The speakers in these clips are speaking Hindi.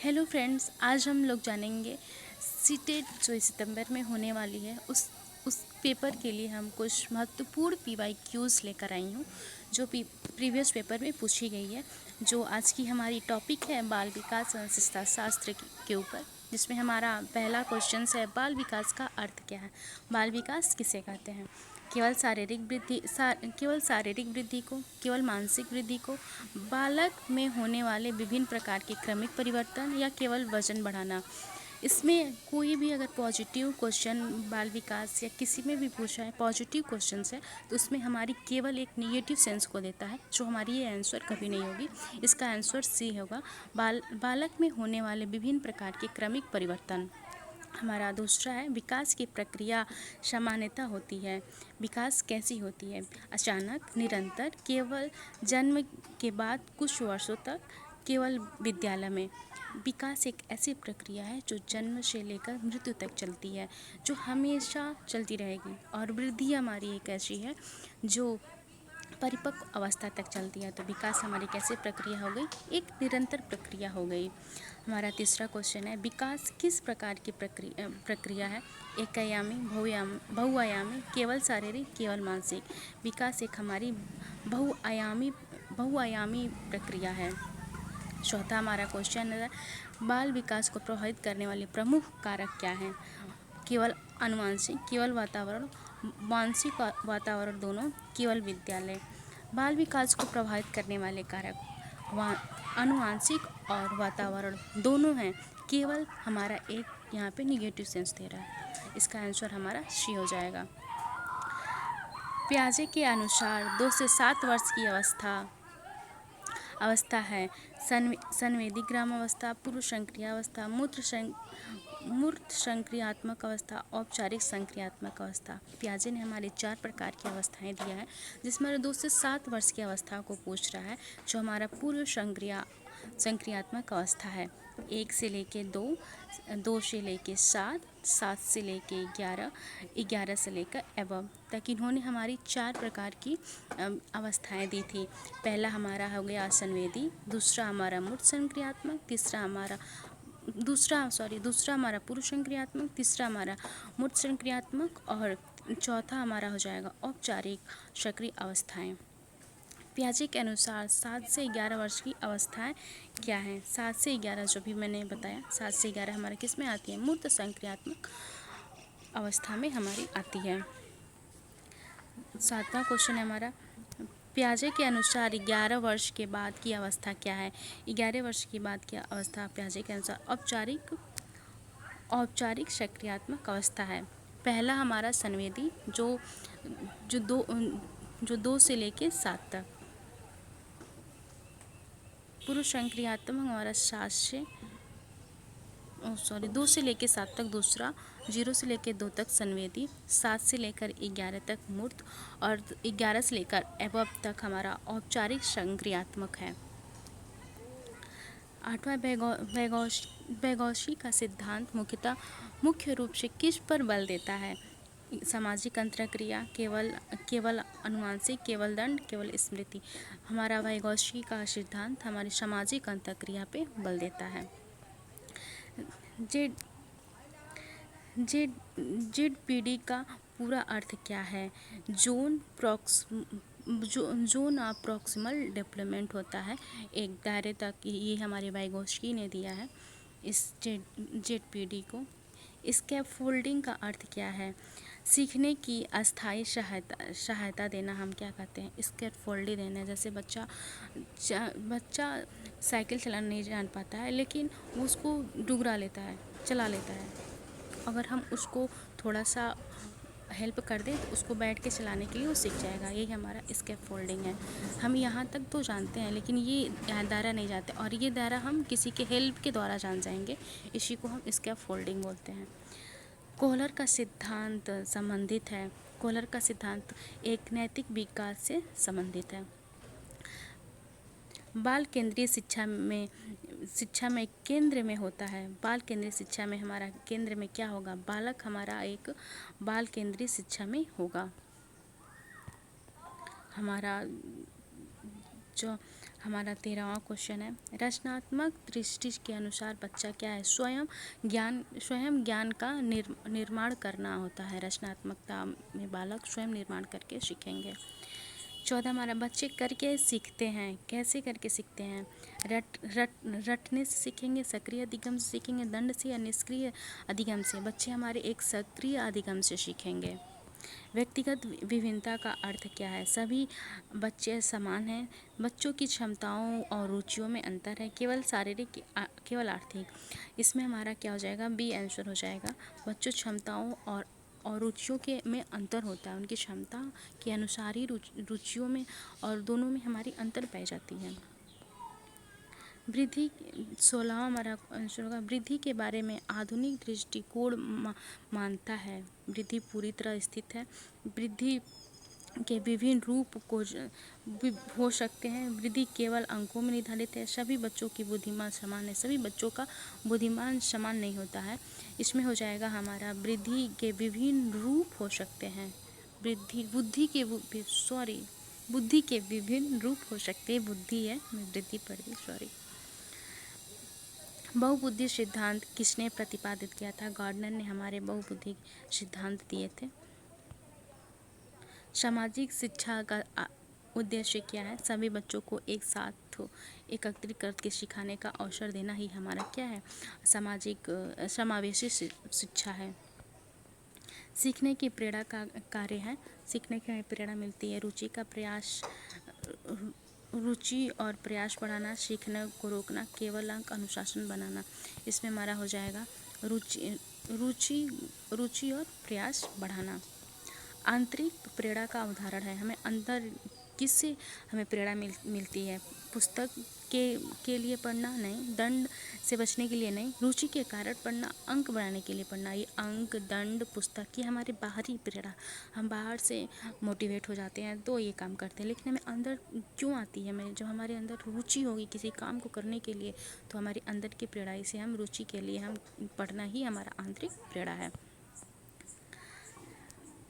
हेलो फ्रेंड्स, आज हम लोग जानेंगे सीटेट जो इस सितंबर में होने वाली है उस पेपर के लिए हम कुछ महत्वपूर्ण PYQs लेकर आई हूँ जो प्रीवियस पेपर में पूछी गई है। जो आज की हमारी टॉपिक है बाल विकास एवं शिक्षा शास्त्र के ऊपर, जिसमें हमारा पहला क्वेश्चन है बाल विकास का अर्थ क्या है। बाल विकास किसे कहते हैं? केवल शारीरिक वृद्धि को, केवल मानसिक वृद्धि को, बालक में होने वाले विभिन्न प्रकार के क्रमिक परिवर्तन या केवल वजन बढ़ाना। इसमें कोई भी अगर पॉजिटिव क्वेश्चन बाल विकास या किसी में भी पूछा है पॉजिटिव क्वेश्चन है तो उसमें हमारी केवल एक निगेटिव सेंस को देता है, जो हमारी ये आंसर कभी नहीं होगी। इसका आंसर सी होगा, बालक में होने वाले विभिन्न प्रकार के क्रमिक परिवर्तन। हमारा दूसरा है विकास की प्रक्रिया सामान्यतः होती है। विकास कैसी होती है? अचानक, निरंतर, केवल जन्म के बाद कुछ वर्षों तक, केवल विद्यालय में। विकास एक ऐसी प्रक्रिया है जो जन्म से लेकर मृत्यु तक चलती है, जो हमेशा चलती रहेगी। और वृद्धि हमारी एक ऐसी है जो परिपक्व अवस्था तक चलती है। तो विकास हमारी कैसे प्रक्रिया हो गई? एक निरंतर प्रक्रिया हो गई। हमारा तीसरा क्वेश्चन है विकास किस प्रकार की प्रक्रिया है? एक आयामी, बहुआयामी, केवल शारीरिक, केवल मानसिक। विकास एक हमारी बहुआयामी प्रक्रिया है। चौथा हमारा क्वेश्चन है बाल विकास को प्रभावित करने वाले प्रमुख कारक क्या हैं? केवल अनुवांशिक, केवल वातावरण, मानसिक वातावरण दोनों, केवल विद्यालय। बाल विकास को प्रभावित करने वाले कारक अनुवांशिक और वातावरण दोनों हैं, केवल हमारा एक यहाँ पे निगेटिव सेंस दे रहा है। इसका आंसर हमारा सी हो जाएगा। पियाजे के अनुसार 2 से 7 वर्ष की अवस्था है संवेदी ग्राम अवस्था, पूर्व संक्रियावस्था, मूर्त संक्रियात्मक अवस्था, औपचारिक संक्रियात्मक अवस्था। पियाजे ने हमारे 4 प्रकार की अवस्थाएं दिया है, जिसमें 2 से 7 वर्ष की अवस्था को पूछ रहा है, जो हमारा पूर्व संक्रियात्मक अवस्था है। 1 से लेके 2, 2 से लेके 7, 7 से लेके 11, 11 से लेकर एवं तक इन्होंने हमारी 4 प्रकार की अवस्थाएं दी थी। पहला हमारा हो गया संवेदी, दूसरा हमारा मूर्त संक्रियात्मक, दूसरा हमारा पूर्व संक्रियात्मक, तीसरा हमारा मूर्त संक्रियात्मक और चौथा हमारा हो जाएगा औपचारिक सक्रिय अवस्थाएं। पियाजे के अनुसार 7 से 11 वर्ष की अवस्थाएं क्या हैं? 7 से 11 जो भी मैंने बताया, 7 से 11 हमारा किस में आती है? मूर्त संक्रियात्मक अवस्था में हमारी आती है। 7वां क्वेश्चन है हमारा पियाजे के अनुसार 11 वर्ष के बाद की अवस्था क्या है? 11 वर्ष के बाद की अवस्था पियाजे के अनुसार औपचारिक सक्रियात्मक अवस्था है। पहला हमारा संवेदी जो 2 से लेके 7 तक, पूर्व संक्रियात्मक हमारा 2 से लेके 7 तक दूसरा, 0 से लेकर 2 तक संवेदी, 7 से लेकर 11 तक मूर्त और 11 से लेकर एवं तक हमारा औपचारिक संक्रियात्मक है। 8वां वैगोशी का सिद्धांत मुख्य रूप से किस पर बल देता है? सामाजिक अंतरक्रिया, केवल अनुवांशिक, केवल दंड, केवल स्मृति। हमारा वैगोशी का सिद्धांत हमारी सामाजिक अंतरक्रिया पे बल देता है। ZPD का पूरा अर्थ क्या है? जोन ऑफ प्रॉक्सिमल डेवलपमेंट होता है, एक दायरे तक। ये हमारे वैगोस्की ने दिया है इस ZPD को। स्कैफोल्डिंग का अर्थ क्या है? सीखने की अस्थायी सहायता देना हम क्या कहते हैं? स्कैफोल्डिंग देना। जैसे बच्चा साइकिल चलाना नहीं जान पाता है, लेकिन वो उसको चला लेता है। अगर हम उसको थोड़ा सा हेल्प कर दें तो उसको बैठ के चलाने के लिए वो सीख जाएगा। यही हमारा स्कैफोल्डिंग है। हम यहाँ तक तो जानते हैं, लेकिन ये दायरा नहीं जानते, और ये दायरा हम किसी के हेल्प के द्वारा जान जाएंगे। इसी को हम स्कैफोल्डिंग बोलते हैं। कोहलर का सिद्धांत संबंधित है। कोहलर का सिद्धांत एक नैतिक विकास से संबंधित है। बाल केंद्रीय शिक्षा में केंद्र में होता है। बाल केंद्रीय शिक्षा में हमारा केंद्र में क्या होगा? बालक हमारा एक बाल केंद्रीय शिक्षा में होगा। हमारा जो हमारा 13वां क्वेश्चन है, रचनात्मक दृष्टि के अनुसार बच्चा क्या है? स्वयं ज्ञान का निर्माण करना होता है। रचनात्मकता में बालक स्वयं निर्माण करके सीखेंगे। 14 हमारा, बच्चे करके सीखते हैं। कैसे करके सीखते हैं? रटने से सीखेंगे, सक्रिय अधिगम से सीखेंगे, दंड से या निष्क्रिय अधिगम से? बच्चे हमारे एक सक्रिय अधिगम से सीखेंगे। व्यक्तिगत विभिन्नता का अर्थ क्या है? सभी बच्चे समान हैं। बच्चों की क्षमताओं और रुचियों में अंतर है, केवल शारीरिक केवल आर्थिक। इसमें हमारा क्या हो जाएगा? बी आंसर हो जाएगा। बच्चों क्षमताओं और रुचियों के में अंतर होता है, उनकी क्षमता के अनुसार ही रुचियों में और दोनों में हमारी अंतर पाई जाती है। वृद्धि 16वां हमारा आंसर होगा। वृद्धि के बारे में आधुनिक दृष्टिकोण मानता है वृद्धि पूरी तरह स्थित है। वृद्धि के विभिन्न रूप को हो सकते हैं। वृद्धि केवल अंकों में निर्धारित है। सभी बच्चों की बुद्धिमान समान है। सभी बच्चों का बुद्धिमान समान नहीं होता है। इसमें हो जाएगा हमारा वृद्धि के विभिन्न रूप हो सकते हैं। बुद्धि के विभिन्न रूप हो सकते हैं। बुद्धि है, मैं वृद्धि पढ़ दी, सॉरी। बहुबुद्धि सिद्धांत किसने प्रतिपादित किया था? गार्डनर ने हमारे बहुबुद्धि सिद्धांत दिए थे। सामाजिक शिक्षा का उद्देश्य क्या है? सभी बच्चों को एक साथ एकत्रित करके सिखाने का अवसर देना ही हमारा क्या है? सामाजिक समावेशी शिक्षा है। सीखने की प्रेरणा का कार्य है। सीखने की हमें प्रेरणा मिलती है। रुचि और प्रयास बढ़ाना, सीखने को रोकना, केवल अंक अनुशासन बनाना। इसमें हमारा हो जाएगा रुचि और प्रयास बढ़ाना। आंतरिक प्रेरणा का उदाहरण है। हमें अंदर किससे हमें प्रेरणा मिलती है? पुस्तक के लिए पढ़ना नहीं, दंड से बचने के लिए नहीं, रुचि के कारण पढ़ना, अंक बनाने के लिए पढ़ना। ये अंक, दंड, पुस्तक, ये हमारे बाहरी प्रेरणा, हम बाहर से मोटिवेट हो जाते हैं तो ये काम करते हैं। लेकिन हमें अंदर क्यों आती है? हमें जब हमारे अंदर रुचि होगी किसी काम को करने के लिए, तो हमारे अंदर की प्रेरणा से हम रुचि के लिए हम पढ़ना ही हमारा आंतरिक प्रेरणा है।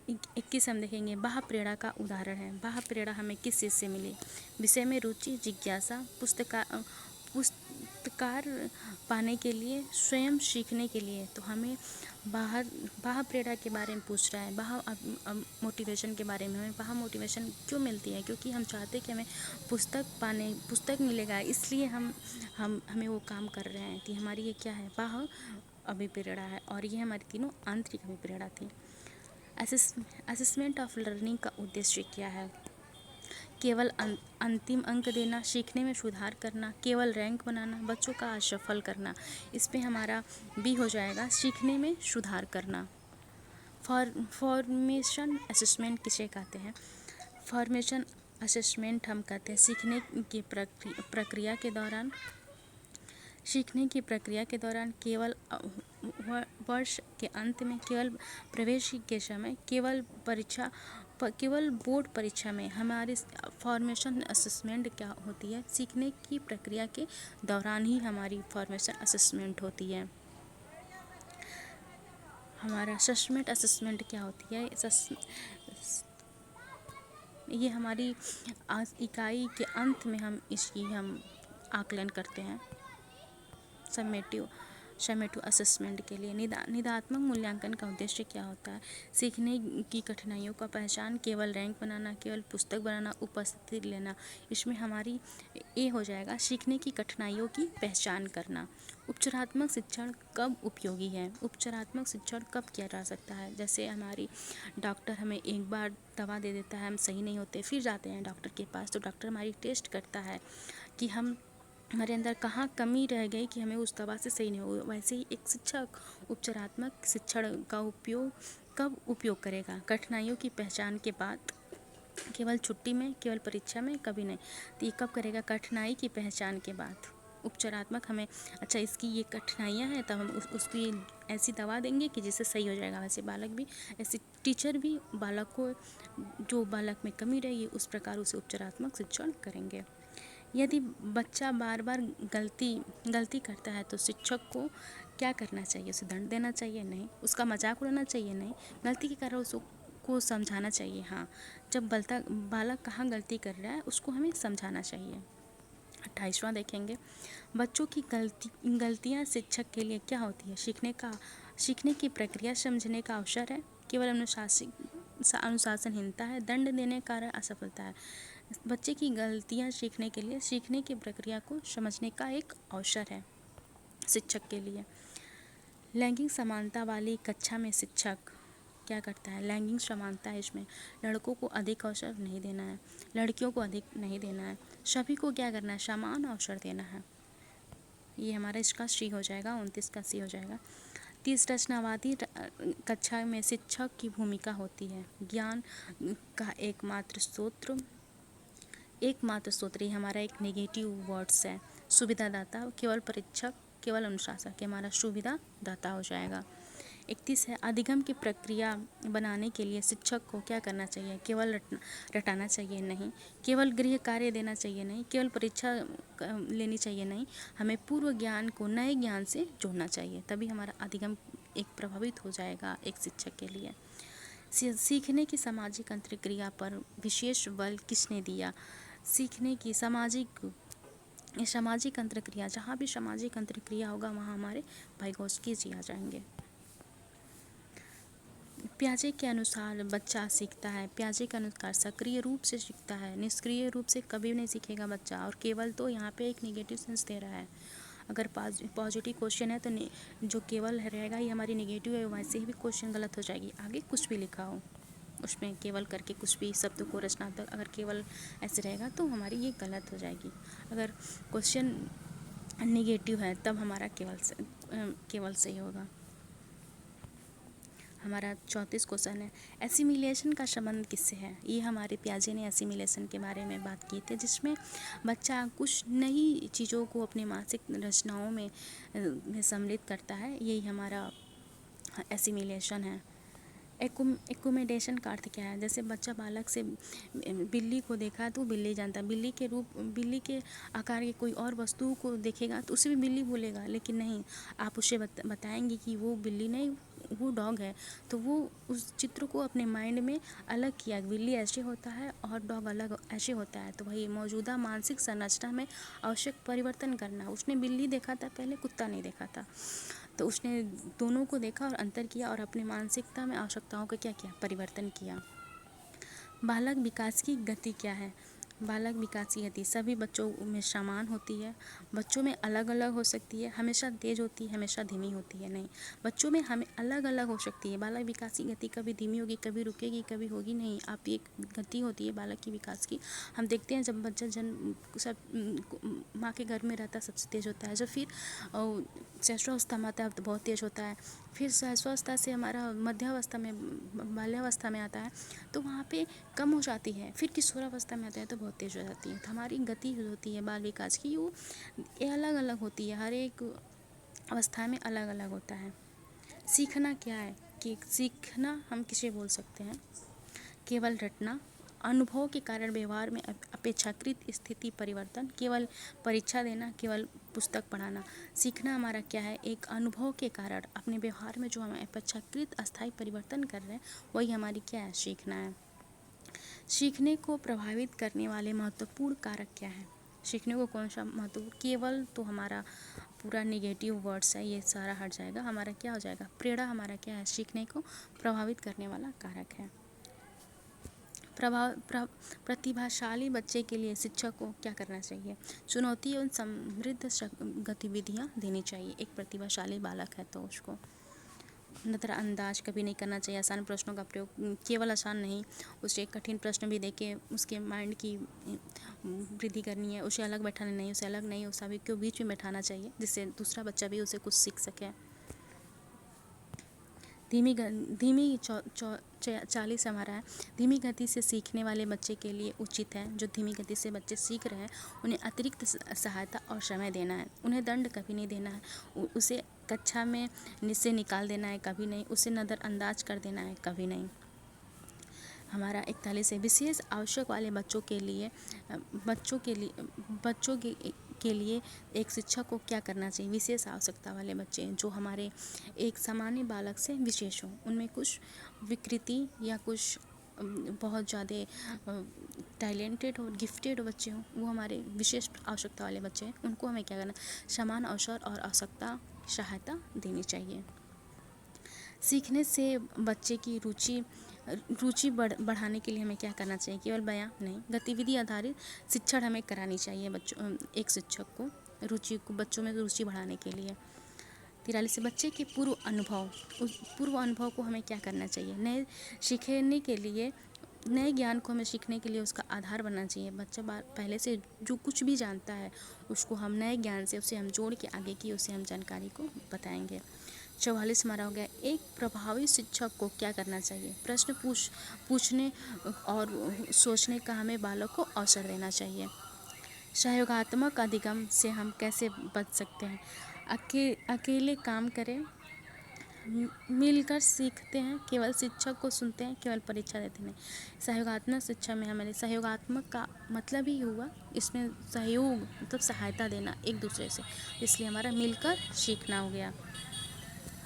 21 हम देखेंगे, बाह्य प्रेरणा का उदाहरण है। बाह्य प्रेरणा हमें किस चीज़ से मिली? विषय में रुचि, जिज्ञासा, पुरस्कार पाने के लिए, स्वयं सीखने के लिए। तो हमें बाह्य प्रेरणा के बारे में पूछ रहा है। बाह्य मोटिवेशन के बारे में। हमें बाह्य मोटिवेशन क्यों मिलती है? क्योंकि हम चाहते हैं कि हमें पुस्तक मिलेगा, इसलिए हमें वो काम कर रहे हैं। तो हमारी ये क्या है? बाह्य अभिप्रेरणा है। और ये हमारी तीनों आंतरिक अभिप्रेरणा थी। असेसमेंट ऑफ लर्निंग का उद्देश्य क्या है? केवल अंतिम अंक देना, सीखने में सुधार करना, केवल रैंक बनाना, बच्चों का असफल करना। इस पे हमारा बी हो जाएगा, सीखने में सुधार करना। फॉर्मेशन असेसमेंट किसे कहते हैं? फॉर्मेशन असेसमेंट हम कहते हैं सीखने की प्रक्रिया के दौरान केवल वर्ष के अंत में, केवल प्रवेश के समय, केवल बोर्ड परीक्षा में हमारी फॉर्मेशन असेसमेंट क्या होती है? सीखने की प्रक्रिया के दौरान ही हमारी फॉर्मेशन असेसमेंट होती है। हमारा असेसमेंट क्या होती है? ये हमारी इकाई के अंत में हम आकलन करते हैं। समेटिव असेसमेंट के लिए निदात्मक मूल्यांकन का उद्देश्य क्या होता है? सीखने की कठिनाइयों का पहचान, केवल रैंक बनाना, केवल पुस्तक बनाना, उपस्थिति लेना। इसमें हमारी ए हो जाएगा, सीखने की कठिनाइयों की पहचान करना। उपचारात्मक शिक्षण कब उपयोगी है? उपचारात्मक शिक्षण कब किया जा सकता है? जैसे हमारी डॉक्टर हमें एक बार दवा दे देता है, हम सही नहीं होते, फिर जाते हैं डॉक्टर के पास, तो डॉक्टर हमारी टेस्ट करता है कि हमारे अंदर कहाँ कमी रह गई कि हमें उस दवा से सही नहीं हो। वैसे ही एक शिक्षक उपचारात्मक शिक्षण का कब उपयोग करेगा? कठिनाइयों की पहचान के बाद, केवल छुट्टी में, केवल परीक्षा में, कभी नहीं। तो ये कब करेगा? कठिनाई की पहचान के बाद। उपचारात्मक हमें अच्छा इसकी ये कठिनाइयाँ हैं, तब हम उसको ये ऐसी दवा देंगे कि जिससे सही हो जाएगा। वैसे बालक भी, ऐसे टीचर भी बालक को, जो बालक में कमी रहेगी उस प्रकार उसे उपचारात्मक शिक्षण करेंगे। यदि बच्चा बार बार गलती करता है तो शिक्षक को क्या करना चाहिए? उसे दंड देना चाहिए? नहीं। उसका मजाक उड़ाना चाहिए? नहीं। गलती के कारण उसको को समझाना चाहिए। हाँ, जब बालक कहाँ गलती कर रहा है उसको हमें समझाना चाहिए। 28वां देखेंगे, बच्चों की गलतियाँ शिक्षक के लिए क्या होती है? सीखने की प्रक्रिया समझने का अवसर है, केवल अनुशासनहीनता है, दंड देने का कारण असफलता है। बच्चे की गलतियाँ सीखने के लिए, सीखने की प्रक्रिया को समझने का एक अवसर है शिक्षक के लिए। लैंगिक समानता वाली कक्षा में शिक्षक क्या करता है? लैंगिक समानता है इसमें, लड़कों को अधिक अवसर नहीं देना है, लड़कियों को अधिक नहीं देना है, सभी को क्या करना है? समान अवसर देना है। ये हमारा इसका सी हो जाएगा, 29 का सी हो जाएगा। 30 रचनावादी कक्षा में शिक्षक की भूमिका होती है। ज्ञान का एकमात्र स्रोत ये हमारा एक नेगेटिव वर्ड्स है। सुविधादाता, केवल परीक्षक, केवल अनुशासक, हमारा सुविधादाता हो जाएगा। 31 है, अधिगम की प्रक्रिया बनाने के लिए शिक्षक को क्या करना चाहिए? केवल रटाना चाहिए नहीं, केवल गृह कार्य देना चाहिए नहीं, केवल परीक्षा लेनी चाहिए नहीं, हमें पूर्व ज्ञान को नए ज्ञान से जोड़ना चाहिए, तभी हमारा अधिगम एक प्रभावित हो जाएगा एक शिक्षक के लिए। सीखने की सामाजिक अंतर्क्रिया पर विशेष बल किसने दिया? सीखने की सामाजिक अंतर्क्रिया, जहाँ भी सामाजिक अंतर्क्रिया होगा वहाँ हमारे वाइगोत्स्की जी आ जाएंगे। पियाजे के अनुसार बच्चा सीखता है, पियाजे के अनुसार सक्रिय रूप से सीखता है, निष्क्रिय रूप से कभी नहीं सीखेगा बच्चा। और केवल तो यहाँ पे एक नेगेटिव सेंस दे रहा है। अगर पॉजिटिव क्वेश्चन है तो जो केवल रहेगा ये हमारी नेगेटिव है, वैसे ही भी क्वेश्चन गलत हो जाएगी। आगे कुछ भी लिखा हो उसमें केवल करके कुछ भी शब्द को रचनात्मक अगर केवल ऐसे रहेगा तो हमारी ये गलत हो जाएगी। अगर क्वेश्चन नेगेटिव है तब हमारा केवल सही होगा। हमारा 34 क्वेश्चन है, एसिमिलेशन का संबंध किससे है? ये हमारे पियाजे ने एसिमिलेशन के बारे में बात की थी, जिसमें बच्चा कुछ नई चीज़ों को अपने मानसिक रचनाओं में सम्मिलित करता है। यही हमारा एसिमिलेशन है। एकोमोडेशन का अर्थ क्या है? जैसे बच्चा बालक से बिल्ली को देखा तो बिल्ली जानता है, बिल्ली के आकार की कोई और वस्तु को देखेगा तो उसे भी बिल्ली बोलेगा, लेकिन नहीं, आप उसे बताएंगे कि वो बिल्ली नहीं, वो डॉग है, तो वो उस चित्र को अपने माइंड में अलग किया, बिल्ली ऐसे होता है और डॉग अलग ऐसे होता है। तो वही मौजूदा मानसिक संरचना में आवश्यक परिवर्तन करना। उसने बिल्ली देखा था पहले, कुत्ता नहीं देखा था, तो उसने दोनों को देखा और अंतर किया और अपनी मानसिकता में आवश्यकताओं का क्या किया? परिवर्तन किया। बालक विकास की गति क्या है? बालक विकास की गति सभी बच्चों में समान होती है, बच्चों में अलग अलग हो सकती है, हमेशा तेज होती है, हमेशा धीमी होती है नहीं, बच्चों में हमें अलग अलग हो सकती है। बालक विकास की गति कभी धीमी होगी, कभी रुकेगी, कभी होगी नहीं। आप एक गति होती है बालक की विकास की। हम देखते हैं जब बच्चा माँ के घर में रहता है सबसे तेज़ होता है, जब फिर शैशवावस्था में आता है तो बहुत तेज़ होता है, फिर शैशवावस्था से हमारा मध्यावस्था में बाल्यावस्था में आता है तो वहाँ पे कम हो जाती है, फिर किशोरावस्था में आता है तो बहुत तेज़ हो जाती है। तो हमारी गति जो होती है बाल विकास की वो अलग अलग होती है, हर एक अवस्था में अलग अलग होता है। सीखना क्या है? कि सीखना हम किसे बोल सकते हैं? केवल रटना, अनुभव के कारण व्यवहार में अपेक्षाकृत स्थिति परिवर्तन, केवल परीक्षा देना, केवल पुस्तक पढ़ाना। सीखना हमारा क्या है? एक अनुभव के कारण अपने व्यवहार में जो हम अपेक्षाकृत अस्थायी परिवर्तन कर रहे हैं वही हमारी क्या है? सीखना है। सीखने को प्रभावित करने वाले महत्वपूर्ण कारक क्या है? सीखने को कौन सा महत्वपूर्ण? केवल तो हमारा पूरा नेगेटिव वर्ड्स है, ये सारा हट जाएगा। हमारा क्या हो जाएगा? प्रेरणा हमारा क्या है? सीखने को प्रभावित करने वाला कारक है। प्रतिभाशाली बच्चे के लिए शिक्षक को क्या करना चाहिए? चुनौती एवं समृद्ध गतिविधियाँ देनी चाहिए। एक प्रतिभाशाली बालक है तो उसको नज़रअंदाज कभी नहीं करना चाहिए। आसान प्रश्नों का प्रयोग, केवल आसान नहीं, उसे एक कठिन प्रश्न भी देके उसके माइंड की वृद्धि करनी है। उसे अलग बैठाना नहीं, उसे अलग नहीं, उस सभी को बीच में बैठाना चाहिए जिससे दूसरा बच्चा भी उसे कुछ सीख सके। धीमी 40 हमारा है। धीमी गति से सीखने वाले बच्चे के लिए उचित है, जो धीमी गति से बच्चे सीख रहे हैं उन्हें अतिरिक्त सहायता और समय देना है। उन्हें दंड कभी नहीं देना है, उसे कक्षा में से निकाल देना है कभी नहीं, उसे नज़रअंदाज कर देना है कभी नहीं। हमारा 41 है, विशेष आवश्यक वाले बच्चों के लिए एक शिक्षक को क्या करना चाहिए। विशेष आवश्यकता वाले बच्चे जो हमारे एक सामान्य बालक से विशेष हों, उनमें कुछ विकृति या कुछ बहुत ज़्यादा टैलेंटेड और गिफ्टेड बच्चे हों, वो हमारे विशेष आवश्यकता वाले बच्चे हैं, उनको हमें क्या करना, समान अवसर और आवश्यकता सहायता देनी चाहिए। सीखने से बच्चे की रुचि बढ़ाने के लिए हमें क्या करना चाहिए, केवल बयान नहीं, गतिविधि आधारित शिक्षण हमें करानी चाहिए बच्चों, एक शिक्षक को रुचि को, बच्चों में रुचि बढ़ाने के लिए। 43 बच्चे के पूर्व अनुभव, उस पूर्व अनुभव को हमें क्या करना चाहिए, नए सीखने के लिए, नए ज्ञान को हमें सीखने के लिए उसका आधार बनना चाहिए। बच्चा पहले से जो कुछ भी जानता है उसको हम नए ज्ञान से उसे हम जोड़ के आगे की उसे हम जानकारी को बताएंगे। 44 हमारा हो गया, एक प्रभावी शिक्षक को क्या करना चाहिए, प्रश्न पूछने और सोचने का हमें बालक को अवसर देना चाहिए। सहयोगात्मक अधिगम से हम कैसे बच सकते हैं, अकेले काम करें, मिलकर सीखते हैं, केवल शिक्षक को सुनते हैं, केवल परीक्षा देते नहीं। सहयोगात्मक शिक्षा में हमारे सहयोगात्मक का मतलब ही हुआ, इसमें सहयोग मतलब सहायता देना एक दूसरे से, इसलिए हमारा मिलकर सीखना हो गया।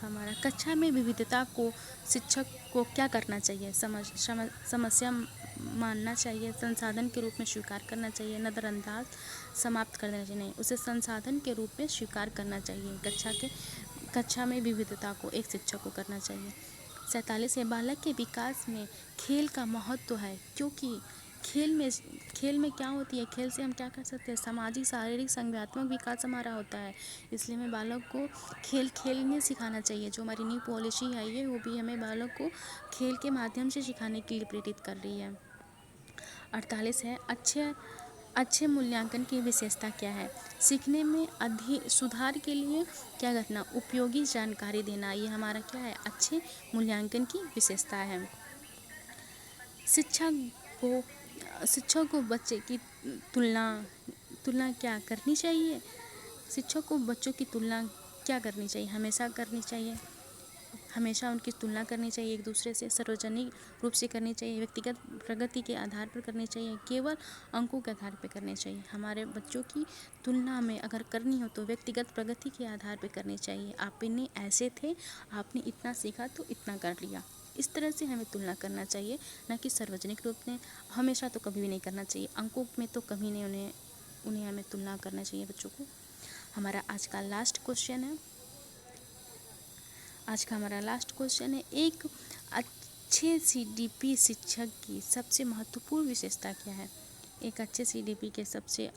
हमारा कक्षा में विविधता को शिक्षक को क्या करना चाहिए, समस्या मानना चाहिए, संसाधन के रूप में स्वीकार करना चाहिए, नज़रअंदाज समाप्त कर देना चाहिए, नहीं, उसे संसाधन के रूप में स्वीकार करना चाहिए। कक्षा में विविधता को एक शिक्षक को करना चाहिए। 47 है, बालक के विकास में खेल का महत्व है, क्योंकि खेल में क्या होती है, खेल से हम क्या कर सकते हैं, सामाजिक शारीरिक संज्ञानात्मक विकास हमारा होता है, इसलिए हमें बालक को खेल में सिखाना चाहिए। जो हमारी न्यू पॉलिसी आई है वो भी हमें बालक को खेल के माध्यम से सिखाने के लिए प्रेरित कर रही है। 48 है, अच्छे मूल्यांकन की विशेषता क्या है, सीखने में सुधार के लिए क्या करना, उपयोगी जानकारी देना, ये हमारा क्या है, अच्छे मूल्यांकन की विशेषता है। शिक्षक को बच्चे की तुलना क्या करनी चाहिए, शिक्षक को बच्चों की तुलना क्या करनी चाहिए, हमेशा उनकी तुलना करनी चाहिए एक दूसरे से, सार्वजनिक रूप से करनी चाहिए, व्यक्तिगत प्रगति के आधार पर करनी चाहिए, केवल अंकों के आधार पर करनी चाहिए। हमारे बच्चों की तुलना में अगर करनी हो तो व्यक्तिगत प्रगति के आधार पर करनी चाहिए। आप इतने ऐसे थे, आपने इतना सीखा तो इतना कर लिया, इस तरह से हमें तुलना करना चाहिए, न कि सार्वजनिक रूप में। हमेशा तो कभी भी नहीं करना चाहिए, अंकों में तो कभी नहीं उन्हें हमें तुलना करना चाहिए बच्चों को। हमारा आज का लास्ट क्वेश्चन है, एक अच्छे CDP शिक्षक की सबसे महत्वपूर्ण विशेषता क्या है, एक अच्छे CDP के सबसे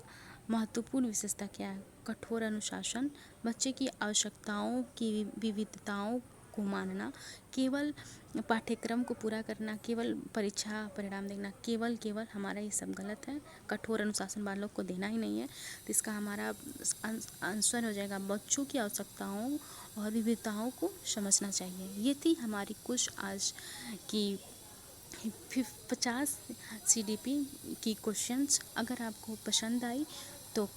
महत्वपूर्ण विशेषता क्या है, कठोर अनुशासन, बच्चे की आवश्यकताओं की विविधताओं को मानना, केवल पाठ्यक्रम को पूरा करना, केवल परीक्षा परिणाम देखना, केवल हमारा ये सब गलत है। कठोर अनुशासन बालक को देना ही नहीं है, तो इसका हमारा आंसर हो जाएगा, बच्चों की आवश्यकताओं और विविधताओं को समझना चाहिए। ये थी हमारी कुछ आज की 50 CDP की क्वेश्चंस। अगर आपको पसंद आई तो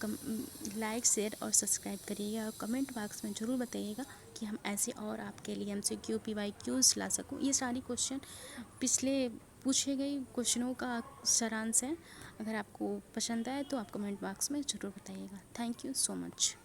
लाइक, शेयर और सब्सक्राइब करिएगा और कमेंट बॉक्स में ज़रूर बताइएगा कि हम ऐसे और आपके लिए MCQ PYQs ला सकूं। ये सारी क्वेश्चन पिछले पूछे गए क्वेश्चनों का सारांश है। अगर आपको पसंद आए तो आप कमेंट बॉक्स में ज़रूर बताइएगा। Thank you so much.